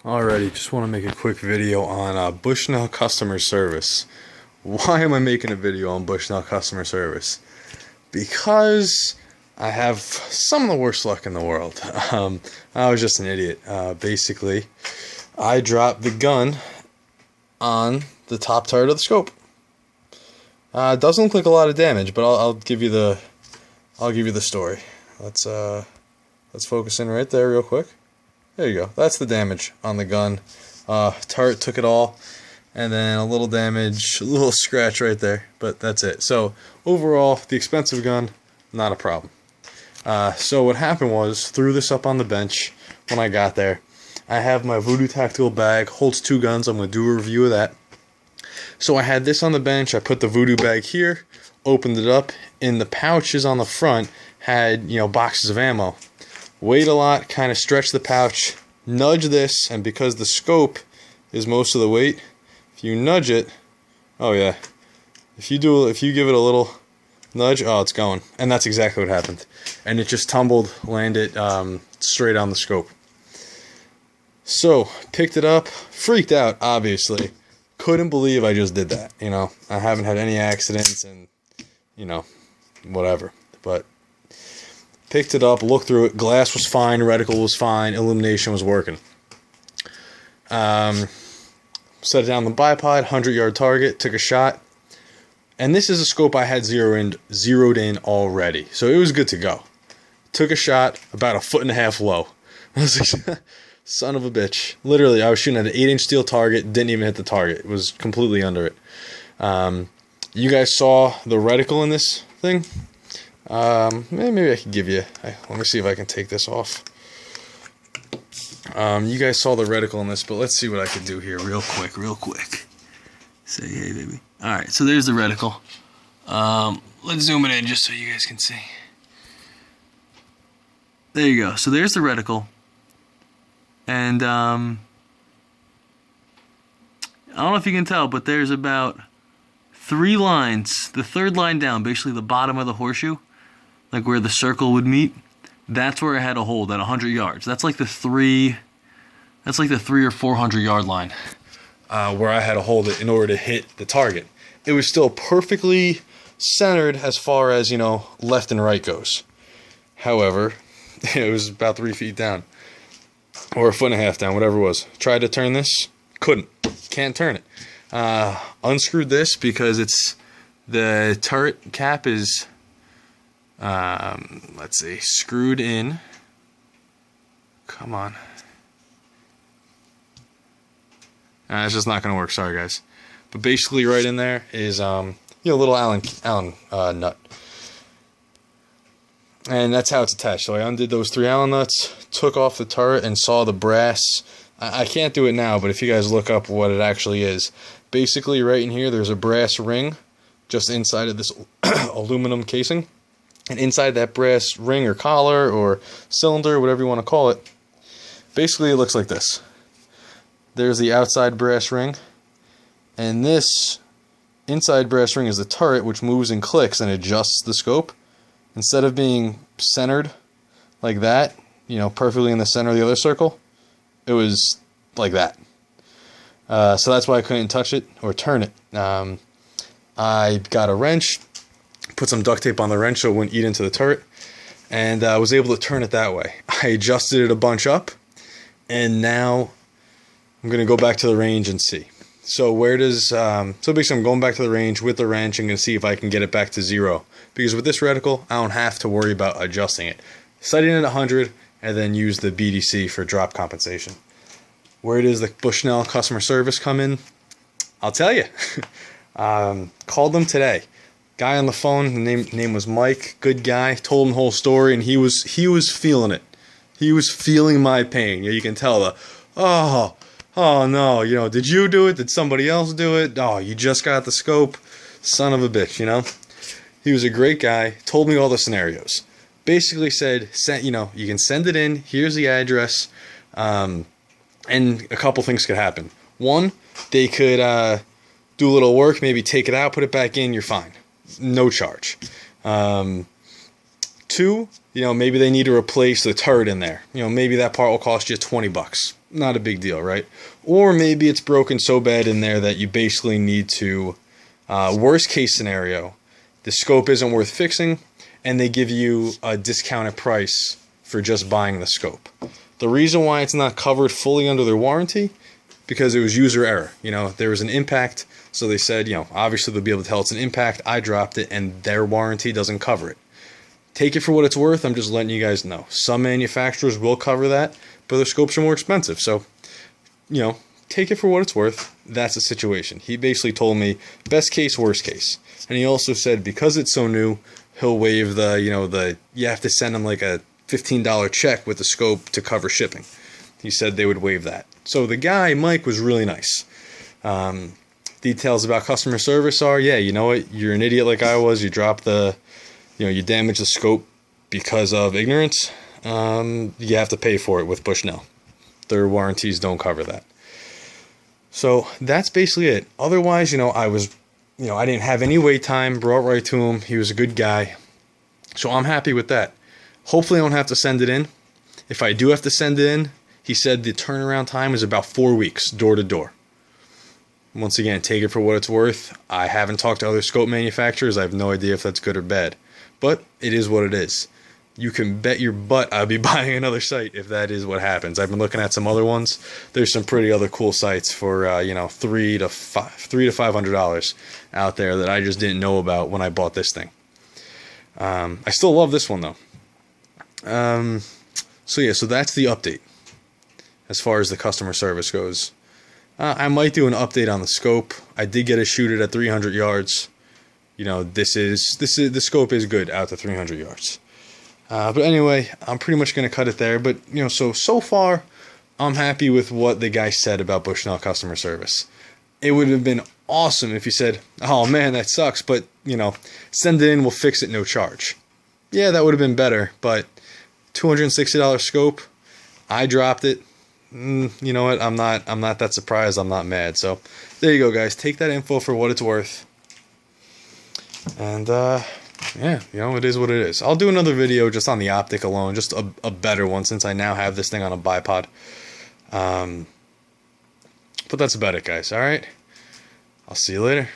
Alrighty, just want to make a quick video on Bushnell customer service. Why am I making a video on Bushnell customer service? Because I have some of the worst luck in the world. I was just an idiot. Basically, I dropped the gun on the top turret of the scope. It doesn't look like a lot of damage, but I'll give you the story. Let's focus in right there real quick. There you go. That's the damage on the gun. Turret took it all, and then a little damage, a little scratch right there, but that's it. So overall, the expensive gun, not a problem. So what happened was, threw this up on the bench when I got there. I have my Voodoo tactical bag, holds 2 guns. I'm going to do a review of that. So I had this on the bench. I put the Voodoo bag here, opened it up. In the pouches on the front had, boxes of ammo. Weighed a lot, kind of stretched the pouch, nudge this, and because the scope is most of the weight, if you nudge it, oh yeah, if you give it a little nudge, oh, it's going. And that's exactly what happened. And it just tumbled, landed straight on the scope. So, picked it up, freaked out, obviously. Couldn't believe I just did that, I haven't had any accidents and, whatever. But picked it up, looked through it, glass was fine, reticle was fine, illumination was working. Set it down the bipod, 100-yard target, took a shot. And this is a scope I had zeroed in already, so it was good to go. Took a shot, about 1.5 feet low. I was like, son of a bitch. Literally, I was shooting at an 8-inch steel target, didn't even hit the target. It was completely under it. You guys saw the reticle in this thing? Maybe I could give you. Let me see if I can take this off. You guys saw the reticle in this, but let's see what I can do here real quick. Say hey, baby. Alright, so there's the reticle. Let's zoom it in just so you guys can see. There you go. So there's the reticle. And, I don't know if you can tell, but there's about 3 lines. The third line down, basically the bottom of the horseshoe, like where the circle would meet, that's where I had a hold at 100 yards. That's like the 300 or 400 yard line, where I had to hold it in order to hit the target. It was still perfectly centered as far as, left and right goes. However, it was about 3 feet down, or 1.5 feet down, whatever it was. Tried to turn this, can't turn it. Unscrewed this because the turret cap is, let's see, screwed in. Come on. It's just not going to work. Sorry, guys. But basically, right in there is a little Allen nut, and that's how it's attached. So I undid those 3 Allen nuts, took off the turret, and saw the brass. I can't do it now, but if you guys look up what it actually is, basically right in here, there's a brass ring just inside of this aluminum casing. And inside that brass ring or collar or cylinder, whatever you want to call it, basically it looks like this. There's the outside brass ring, and this inside brass ring is the turret, which moves and clicks and adjusts the scope. Instead of being centered like that, perfectly in the center of the other circle, it was like that. So that's why I couldn't touch it or turn it. I got a wrench, put some duct tape on the wrench so it wouldn't eat into the turret, and I was able to turn it that way. I adjusted it a bunch up, and now I'm going to go back to the range and see. So so basically I'm going back to the range with the wrench and going to see if I can get it back to 0. Because with this reticle, I don't have to worry about adjusting it. Setting it at 100, and then use the BDC for drop compensation. Where does the Bushnell customer service come in? I'll tell you. Called them today. Guy on the phone, the name was Mike, good guy, told him the whole story, and he was feeling it. He was feeling my pain. You can tell oh no, did you do it? Did somebody else do it? Oh, you just got the scope. Son of a bitch, He was a great guy, told me all the scenarios. Basically said, you can send it in, here's the address, and a couple things could happen. One, they could do a little work, maybe take it out, put it back in, you're fine. No charge. Two, maybe they need to replace the turret in there. Maybe that part will cost you 20 bucks. Not a big deal, right? Or maybe it's broken so bad in there that you basically need to, worst case scenario, the scope isn't worth fixing, and they give you a discounted price for just buying the scope. The reason why it's not covered fully under their warranty, because it was user error. There was an impact, so they said, obviously they'll be able to tell it's an impact. I dropped it, and their warranty doesn't cover it. Take it for what it's worth. I'm just letting you guys know. Some manufacturers will cover that, but their scopes are more expensive. So, take it for what it's worth. That's the situation. He basically told me best case, worst case. And he also said because it's so new, he'll waive the, you have to send him like a $15 check with the scope to cover shipping. He said they would waive that. So the guy, Mike, was really nice. Details about customer service are, yeah, you know what? You're an idiot like I was. You dropped the, you damaged the scope because of ignorance. You have to pay for it with Bushnell. Their warranties don't cover that. So that's basically it. Otherwise, I was, I didn't have any wait time. Brought right to him. He was a good guy. So I'm happy with that. Hopefully I don't have to send it in. If I do have to send it in, he said the turnaround time is about 4 weeks, door to door. Once again, take it for what it's worth. I haven't talked to other scope manufacturers. I have no idea if that's good or bad. But it is what it is. You can bet your butt I'll be buying another site if that is what happens. I've been looking at some other ones. There's some pretty other cool sites for $300 to $500 out there that I just didn't know about when I bought this thing. I still love this one though. So that's the update as far as the customer service goes. I might do an update on the scope. I did get to shoot it at 300 yards. The scope is good out to 300 yards. But anyway, I'm pretty much going to cut it there. But, so far, I'm happy with what the guy said about Bushnell customer service. It would have been awesome if he said, oh man, that sucks, but, send it in, we'll fix it, no charge. Yeah, that would have been better, but $260 scope, I dropped it. You know what, I'm not that surprised, I'm not mad. So, there you go, guys. Take that info for what it's worth. And, yeah, it is what it is. I'll do another video just on the optic alone, just a better one since I now have this thing on a bipod. But that's about it, guys. All right? I'll see you later.